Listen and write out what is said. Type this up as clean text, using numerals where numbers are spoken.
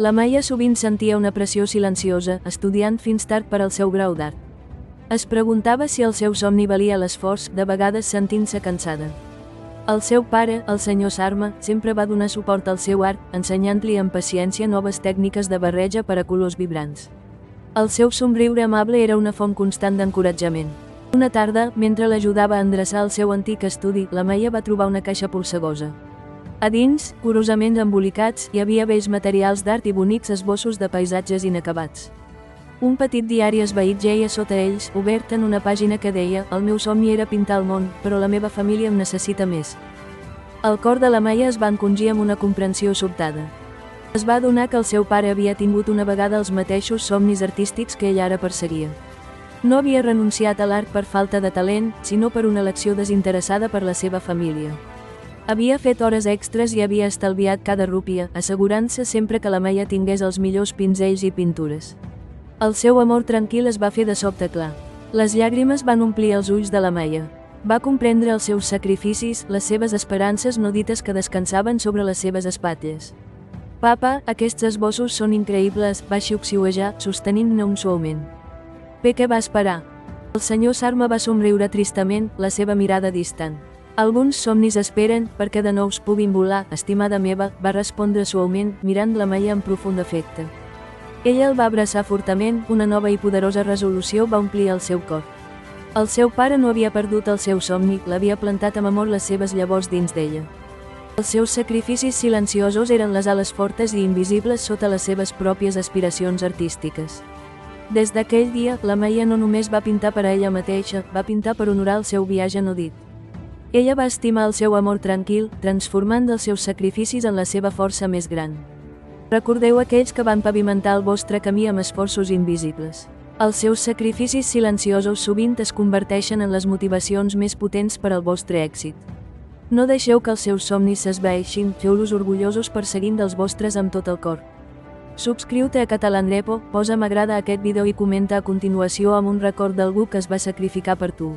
La Maia sovint sentia una pressió silenciosa, estudiant fins tard per al seu grau d'art. Es preguntava si el seu somni valia l'esforç, de vegades sentint-se cansada. El seu pare, el senyor Sarma, sempre va donar suport al seu art, ensenyant-li amb paciència noves tècniques de barreja per a colors vibrants. El seu somriure amable era una font constant d'encoratjament. Una tarda, mentre l'ajudava a endreçar el seu antic estudi, la Maia va trobar una caixa polsegosa. A dins, curosament embolicats, hi havia vells materials d'art i bonics esbossos de paisatges inacabats. Un petit diari esvaït jeia sota ells, obert en una pàgina que deia: "El meu somni era pintar el món, però la meva família em necessita més." El cor de la Maia es va encongir amb una comprensió sobtada. Es va adonar que el seu pare havia tingut una vegada els mateixos somnis artístics que ell ara perseguia. No havia renunciat a l'art per falta de talent, sinó per una elecció desinteressada per la seva família. Havia fet hores extres i havia estalviat cada rúpia, assegurant-se sempre que la Maia tingués els millors pinzells i pintures. El seu amor tranquil es va fer de sobte clar. Les llàgrimes van omplir els ulls de la Maia. Va comprendre els seus sacrificis, les seves esperances no dites que descansaven sobre les seves espatlles. "Papa, aquests esbossos són increïbles", va xiuxiuejar, sostenint-ne un suaument. "Per què va esperar?" El senyor Sarma va somriure tristament, la seva mirada distant. "Alguns somnis esperen, perquè de nous puguin volar, estimada meva", va respondre suaument, mirant la Maia amb profund afecte. Ella el va abraçar fortament, una nova i poderosa resolució va omplir el seu cor. El seu pare no havia perdut el seu somni, l'havia plantat amb amor les seves llavors dins d'ella. Els seus sacrificis silenciosos eren les ales fortes i invisibles sota les seves pròpies aspiracions artístiques. Des d'aquell dia, la Maia no només va pintar per a ella mateixa, va pintar per honorar el seu viatge no dit. Ella va estimar el seu amor tranquil, transformant els seus sacrificis en la seva força més gran. Recordeu aquells que van pavimentar el vostre camí amb esforços invisibles. Els seus sacrificis silenciosos sovint es converteixen en les motivacions més potents per al vostre èxit. No deixeu que els seus somnis s'esvaeixin, feu-los orgullosos perseguint els vostres amb tot el cor. Subscriu-te a Catalanrepo, posa m'agrada a aquest vídeo i comenta a continuació amb un record d'algú que es va sacrificar per tu.